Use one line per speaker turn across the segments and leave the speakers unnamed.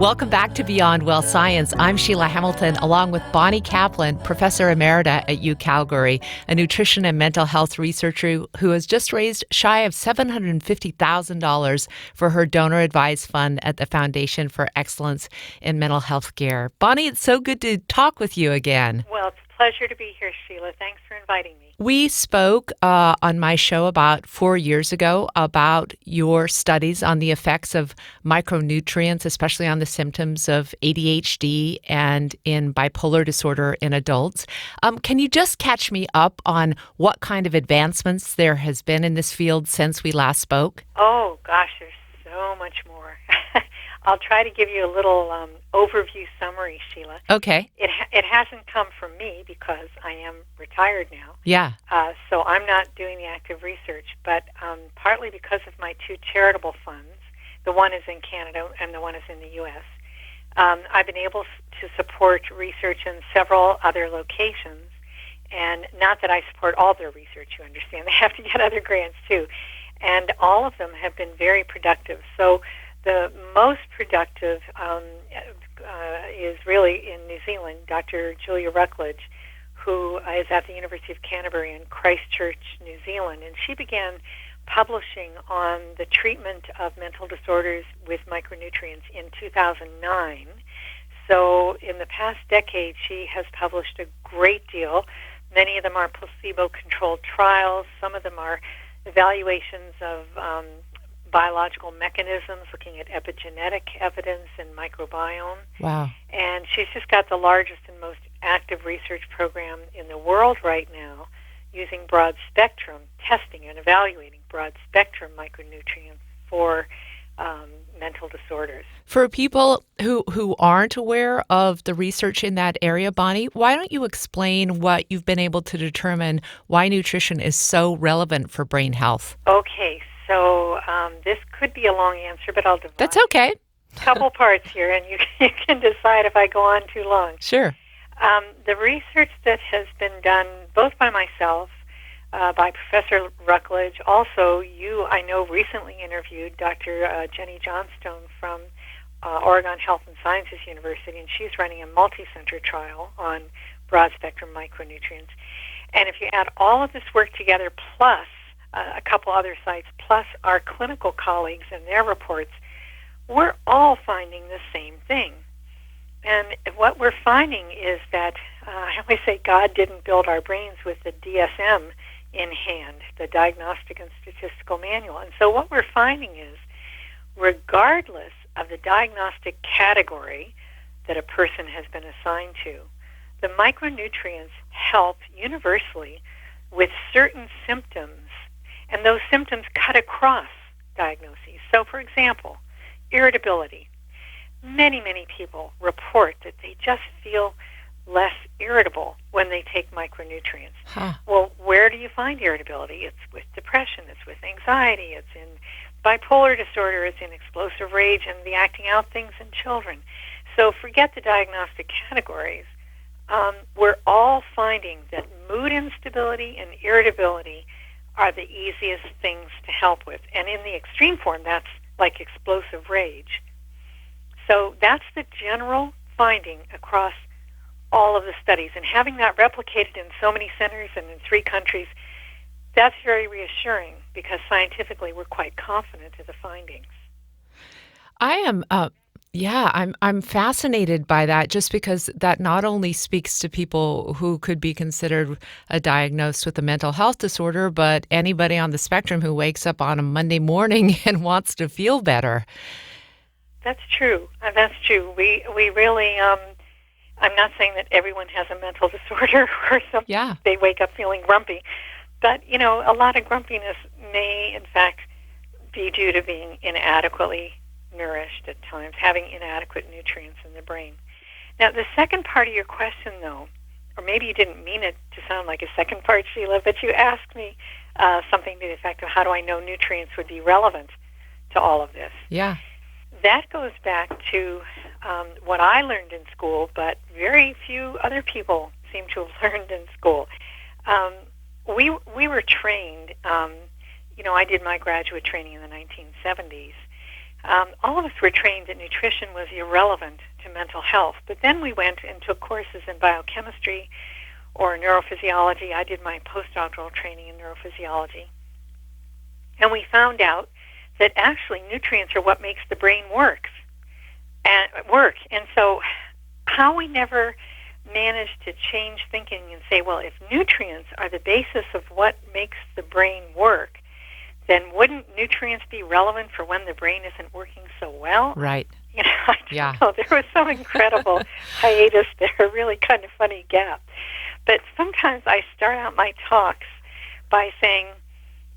Welcome back to Beyond Well Science. I'm Sheila Hamilton, along with Bonnie Kaplan, Professor Emerita at U Calgary, a nutrition and mental health researcher who has just raised shy of $750,000 for her donor-advised fund at the Foundation for Excellence in Mental Health Care. Bonnie, it's so good to talk with you again.
Well, it's a pleasure to be here, Sheila. Thanks for inviting me.
We spoke on my show about 4 years ago about your studies on the effects of micronutrients, especially on the symptoms of ADHD and in bipolar disorder in adults. Can you just catch me up on what kind of advancements there has been in this field since we last spoke?
Oh, gosh, there's so much more. I'll try to give you a little overview summary, Sheila.
Okay.
It hasn't come from me because I am retired now.
Yeah.
So I'm not doing the active research, but partly because of my two charitable funds, the one is in Canada and the one is in the U.S., I've been able to support research in several other locations. And not that I support all their research, you understand. They have to get other grants, too. And all of them have been very productive. So the most productive is really in New Zealand, Dr. Julia Ruckledge, who is at the University of Canterbury in Christchurch, New Zealand. And she began publishing on the treatment of mental disorders with micronutrients in 2009. So in the past decade, she has published a great deal. Many of them are placebo-controlled trials. Some of them are evaluations of biological mechanisms, looking at epigenetic evidence and microbiome.
Wow.
And she's just got the largest and most active research program in the world right now using broad spectrum testing and evaluating broad spectrum micronutrients for mental disorders.
For people who aren't aware of the research in that area, Bonnie, why don't you explain what you've been able to determine why nutrition is so relevant for brain health?
Okay, so this could be a long answer, but I'll divide.
That's okay.
A couple parts here, and you can decide if I go on too long.
Sure.
The research that has been done both by myself, by Professor Ruckledge, also you, I know, recently interviewed Dr. Jenny Johnstone from Oregon Health and Sciences University, and she's running a multi-center trial on broad-spectrum micronutrients. And if you add all of this work together, plus a couple other sites, plus our clinical colleagues and their reports, we're all finding the same thing. And what we're finding is that, I always say God didn't build our brains with the DSM in hand, the Diagnostic and Statistical Manual. And so what we're finding is, regardless of the diagnostic category that a person has been assigned to, the micronutrients help universally with certain symptoms, and those symptoms cut across diagnoses. So, for example, irritability. Many, many people report that they just feel less irritable when they take micronutrients.
Huh.
Well, where do you find irritability? It's with depression, it's with anxiety, it's in bipolar disorder, it's in explosive rage and the acting out things in children. So forget the diagnostic categories. We're all finding that mood instability and irritability are the easiest things to help with. And in the extreme form, that's like explosive rage. So that's the general finding across all of the studies. And having that replicated in so many centers and in 3 countries, that's very reassuring because scientifically we're quite confident of the findings.
I am, I'm fascinated by that, just because that not only speaks to people who could be considered diagnosed with a mental health disorder, but anybody on the spectrum who wakes up on a Monday morning and wants to feel better.
That's true. That's true. We really, I'm not saying that everyone has a mental disorder or something.
Yeah.
They wake up feeling grumpy. But, you know, a lot of grumpiness may, in fact, be due to being inadequately nourished at times, having inadequate nutrients in the brain. Now, the second part of your question, though, or maybe you didn't mean it to sound like a second part, Sheila, but you asked me something to the effect of how do I know nutrients would be relevant to all of this.
Yeah.
That goes back to what I learned in school, but very few other people seem to have learned in school. We were trained, I did my graduate training in the 1970s, all of us were trained that nutrition was irrelevant to mental health. But then we went and took courses in biochemistry or neurophysiology. I did my postdoctoral training in neurophysiology. And we found out that actually nutrients are what makes the brain work. And so how we never managed to change thinking and say, well, if nutrients are the basis of what makes the brain work, then wouldn't nutrients be relevant for when the brain isn't working so well?
Right.
You know, I don't know. There was some incredible hiatus there, a really kind of funny gap. But sometimes I start out my talks by saying,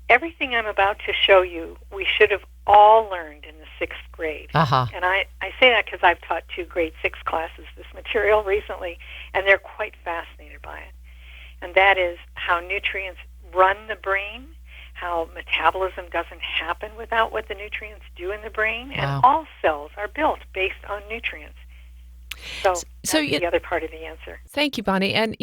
everything I'm about to show you, we should have all learned in the 6th grade.
Uh-huh.
And I say that because I've taught 2 grade 6 classes this material recently, and they're quite fascinated by it. And that is how nutrients run the brain, how metabolism doesn't happen without what the nutrients do in the brain, and all cells are built based on nutrients. So that's the other part of the answer.
Thank you, Bonnie. And,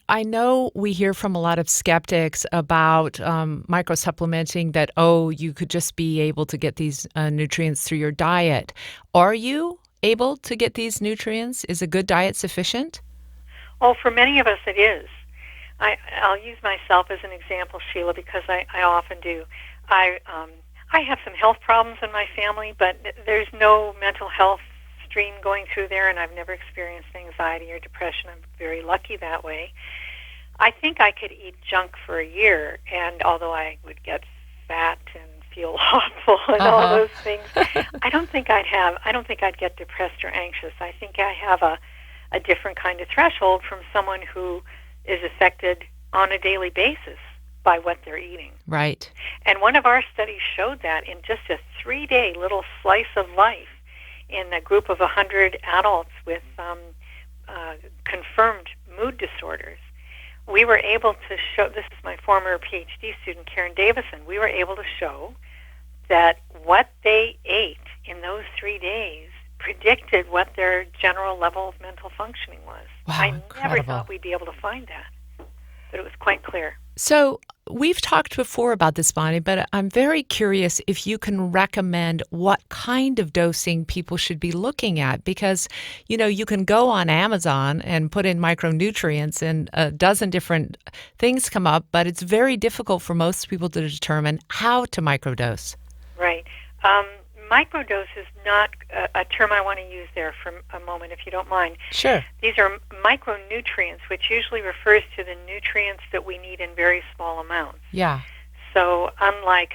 I know we hear from a lot of skeptics about microsupplementing that, you could just be able to get these nutrients through your diet. Are you able to get these nutrients? Is a good diet sufficient?
Oh, for many of us it is. I'll use myself as an example, Sheila, because I often do. I have some health problems in my family, but there's no mental health stream going through there, and I've never experienced anxiety or depression. I'm very lucky that way. I think I could eat junk for a year, and although I would get fat and feel awful and all those things, I don't think I'd get depressed or anxious. I think I have a different kind of threshold from someone who is affected on a daily basis by what they're eating.
Right.
And one of our studies showed that in just a 3-day little slice of life in a group of 100 adults with confirmed mood disorders, we were able to show, this is my former PhD student, Karen Davison, we were able to show that what they ate in those 3 days predicted what their general level of mental functioning was.
Wow,
I
incredible.
never thought we'd be able to find that, but it was quite clear.
So we've talked before about this, Bonnie, but I'm very curious if you can recommend what kind of dosing people should be looking at, because, you can go on Amazon and put in micronutrients and a dozen different things come up, but it's very difficult for most people to determine how to microdose.
Right. Microdose is not a term I want to use there for a moment, if you don't mind.
Sure.
These are micronutrients, which usually refers to the nutrients that we need in very small amounts.
Yeah.
So unlike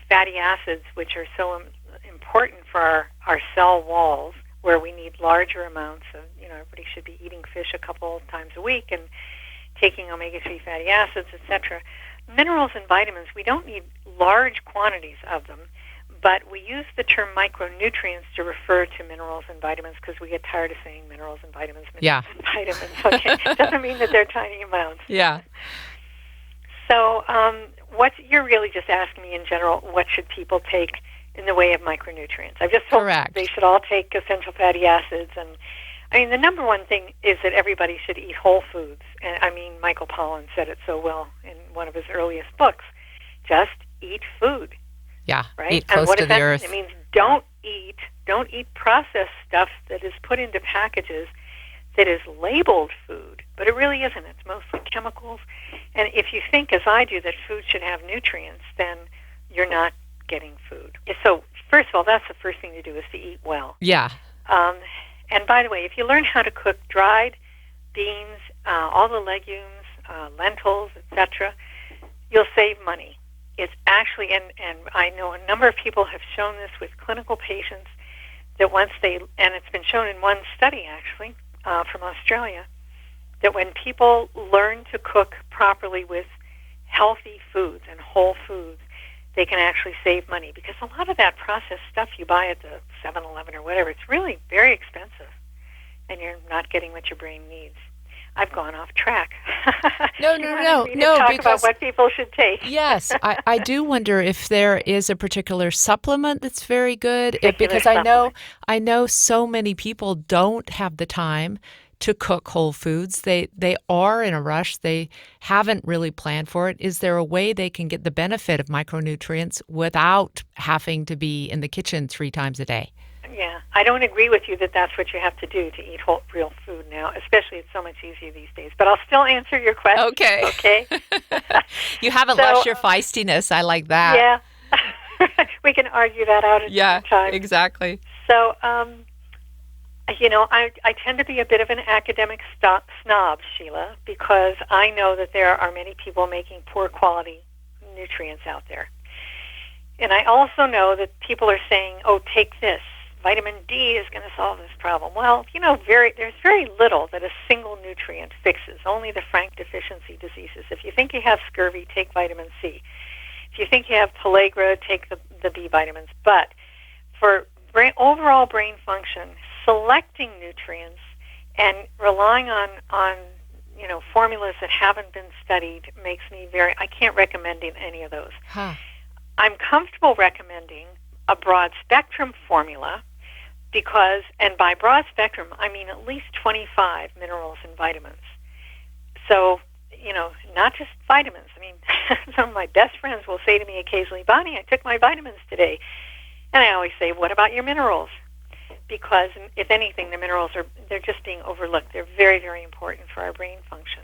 fatty acids, which are so important for our cell walls, where we need larger amounts of, everybody should be eating fish a couple times a week and taking omega-3 fatty acids, etc. Minerals and vitamins, we don't need large quantities of them, but we use the term micronutrients to refer to minerals and vitamins because we get tired of saying minerals and vitamins, and vitamins. Okay, doesn't mean that they're tiny amounts.
Yeah.
So you're really just asking me in general, what should people take in the way of micronutrients? I've just told them they should all take essential fatty acids. And the number one thing is that everybody should eat whole foods. And Michael Pollan said it so well in one of his earliest books. Just eat food.
Yeah,
right?
Eat close to the earth.
It means don't eat processed stuff that is put into packages that is labeled food, but it really isn't. It's mostly chemicals. And if you think, as I do, that food should have nutrients, then you're not getting food. So first of all, that's the first thing to do, is to eat well.
Yeah.
And by the way, if you learn how to cook dried beans, all the legumes, lentils, etc., you'll save money. It's actually, and I know a number of people have shown this with clinical patients, that and it's been shown in one study actually from Australia, that when people learn to cook properly with healthy foods and whole foods, they can actually save money, because a lot of that processed stuff you buy at the 7-Eleven or whatever, it's really very expensive, and you're not getting what your brain needs. I've gone off track.
No,
talk about what people should take.
Yes, I do wonder if there is a particular supplement that's very good, because I know so many people don't have the time to cook whole foods. They are in a rush. They haven't really planned for it. Is there a way they can get the benefit of micronutrients without having to be in the kitchen 3 times a day?
Yeah, I don't agree with you that that's what you have to do to eat real food now, especially it's so much easier these days. But I'll still answer your question.
Okay.
Okay.
You haven't lost your feistiness. I like that.
Yeah. We can argue that out at some time.
Yeah, exactly.
So, I tend to be a bit of an academic snob, Sheila, because I know that there are many people making poor quality nutrients out there. And I also know that people are saying, oh, take this. Vitamin D is going to solve this problem. Well, there's very little that a single nutrient fixes, only the frank deficiency diseases. If you think you have scurvy, take vitamin C. If you think you have pellagra, take the B vitamins. But for overall brain function, selecting nutrients and relying on formulas that haven't been studied makes me I can't recommend any of those.
Huh.
I'm comfortable recommending a broad spectrum formula because, and by broad spectrum, I mean at least 25 minerals and vitamins. So, not just vitamins. I mean, some of my best friends will say to me occasionally, Bonnie, I took my vitamins today. And I always say, what about your minerals? Because, if anything, the minerals they're just being overlooked. They're very, very important for our brain function.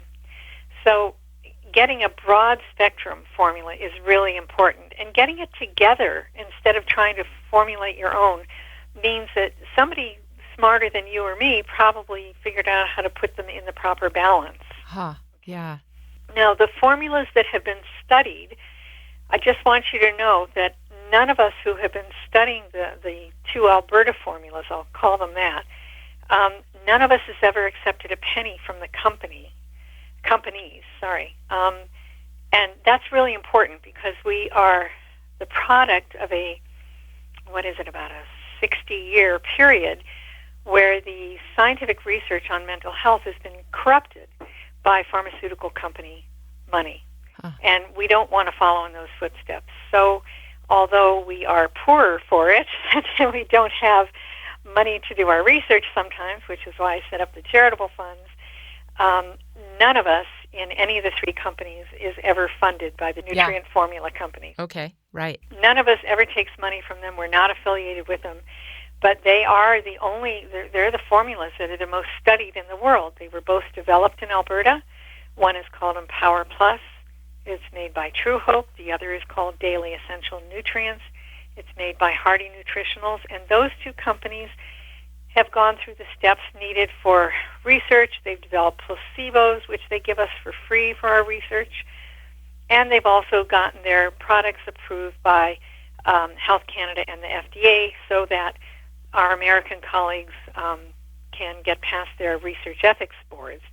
So getting a broad spectrum formula is really important. And getting it together instead of trying to formulate your own means that somebody smarter than you or me probably figured out how to put them in the proper balance.
Huh, yeah.
Now, the formulas that have been studied, I just want you to know that none of us who have been studying the 2 Alberta formulas, I'll call them that, none of us has ever accepted a penny from the companies. And that's really important because we are the product of about a 60-year period where the scientific research on mental health has been corrupted by pharmaceutical company money. Huh. And we don't want to follow in those footsteps. So although we are poorer for it, and we don't have money to do our research sometimes, which is why I set up the charitable funds, none of us in any of the 3 companies is ever funded by the nutrient formula companies.
Okay, right.
None of us ever takes money from them. We're not affiliated with them. But they are they're the formulas that are the most studied in the world. They were both developed in Alberta. One is called Empower Plus. It's made by True Hope. The other is called Daily Essential Nutrients. It's made by Hardy Nutritionals. And those 2 companies have gone through the steps needed for research. They've developed placebos, which they give us for free for our research. And they've also gotten their products approved by Health Canada and the FDA so that our American colleagues can get past their research ethics boards.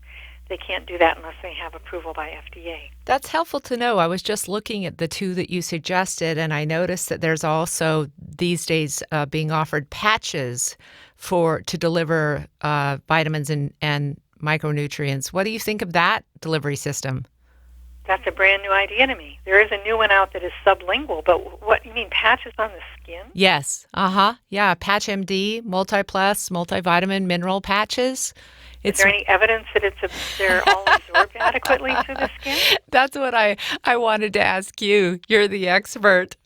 They can't do that unless they have approval by FDA.
That's helpful to know. I was just looking at the 2 that you suggested, and I noticed that there's also these days being offered patches to deliver vitamins and micronutrients. What do you think of that delivery system?
That's a brand new idea to me. There is a new one out that is sublingual, but what, you mean patches on the skin?
Yes. Yeah, Patch MD, multi-plus, multivitamin, mineral patches.
Is there any evidence that they're all absorbed adequately through the skin?
That's what I wanted to ask you. You're the expert.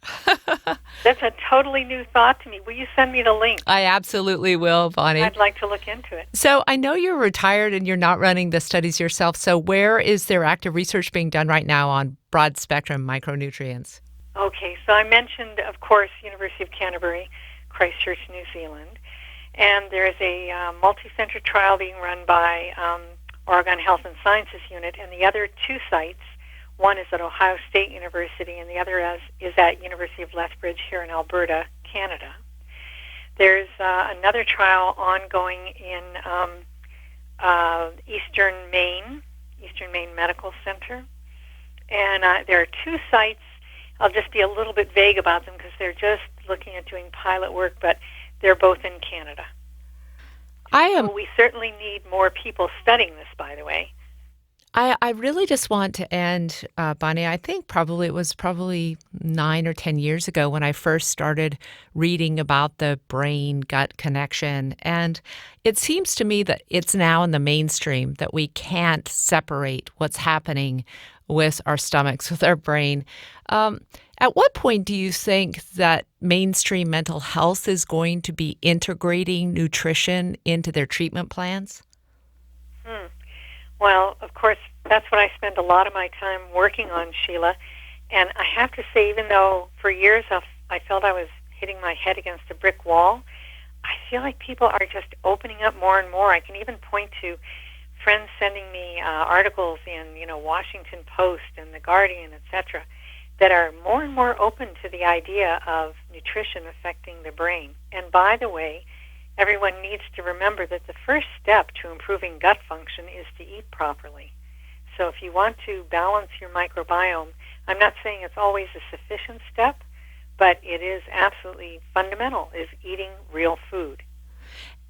That's a totally new thought to me. Will you send me the link?
I absolutely will, Bonnie.
I'd like to look into it.
So I know you're retired and you're not running the studies yourself. So where is there active research being done right now on broad spectrum micronutrients?
Okay, so I mentioned, of course, University of Canterbury, Christchurch, New Zealand. And there's a multi-center trial being run by Oregon Health and Sciences Unit, and the other 2 sites, one is at Ohio State University, and the other is at University of Lethbridge here in Alberta, Canada. There's another trial ongoing in Eastern Maine Medical Center, and there are 2 sites. I'll just be a little bit vague about them because they're just looking at doing pilot work, but they're both in Canada. So we certainly need more people studying this, by the way.
I really just want to end, Bonnie. I think it was probably 9 or 10 years ago when I first started reading about the brain gut connection. And it seems to me that it's now in the mainstream that we can't separate what's happening with our stomachs, with our brain. At what point do you think that mainstream mental health is going to be integrating nutrition into their treatment plans?
Hmm. Well, of course, that's what I spend a lot of my time working on, Sheila. And I have to say, even though for years I felt I was hitting my head against a brick wall, I feel like people are just opening up more and more. I can even point to friends sending me articles in, Washington Post and The Guardian, etc., that are more and more open to the idea of nutrition affecting the brain. And by the way, everyone needs to remember that the first step to improving gut function is to eat properly. So if you want to balance your microbiome, I'm not saying it's always a sufficient step, but it is absolutely fundamental, is eating real food.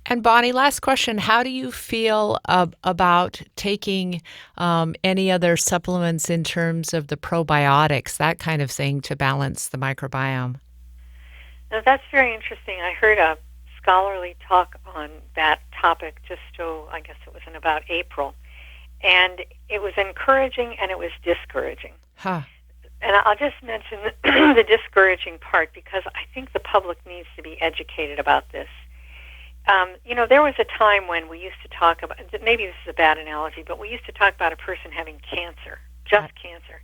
And Bonnie, last question. How do you feel about taking any other supplements in terms of the probiotics, that kind of thing, to balance the microbiome?
Now, that's very interesting. I heard a scholarly talk on that topic I guess it was in about April. And it was encouraging and it was discouraging.
Huh.
And I'll just mention the discouraging part because I think the public needs to be educated about this. There was a time when we used to talk about, maybe this is a bad analogy, but we used to talk about a person having cancer, just cancer.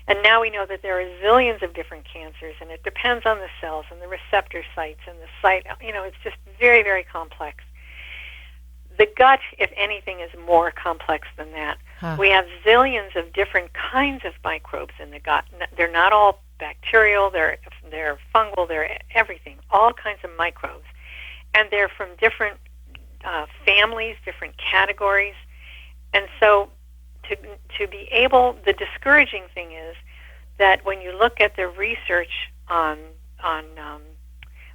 And now we know that there are zillions of different cancers, and it depends on the cells and the receptor sites and the site. It's just very, very complex. The gut, if anything, is more complex than that. Huh. We have zillions of different kinds of microbes in the gut. They're not all bacterial, they're fungal, they're everything, all kinds of microbes. And they're from different families, different categories. And so to be able, the discouraging thing is that when you look at the research on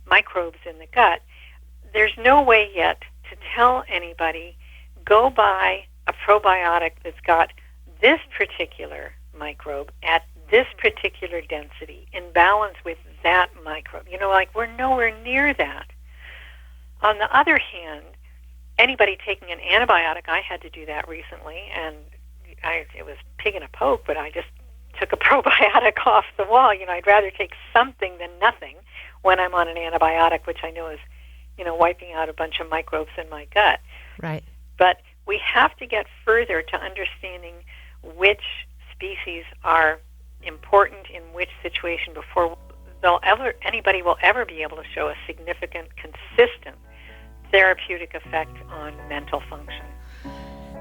microbes in the gut, there's no way yet to tell anybody, go buy a probiotic that's got this particular microbe at this particular density in balance with that microbe. We're nowhere near that. On the other hand, anybody taking an antibiotic, I had to do that recently, and it was pig in a poke, but I just took a probiotic off the wall. I'd rather take something than nothing when I'm on an antibiotic, which I know is, wiping out a bunch of microbes in my gut.
Right.
But we have to get further to understanding which species are important in which situation before anybody will ever be able to show a significant, consistent therapeutic effect on mental function.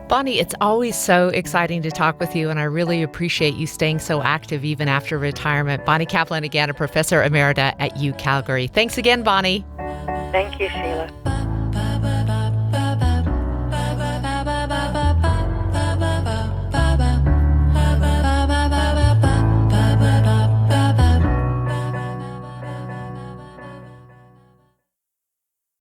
Bonnie, it's always so exciting to talk with you, and I really appreciate you staying so active even after retirement. Bonnie Kaplan, again, a Professor Emerita at UCalgary. Thanks again, Bonnie.
Thank you, Sheila.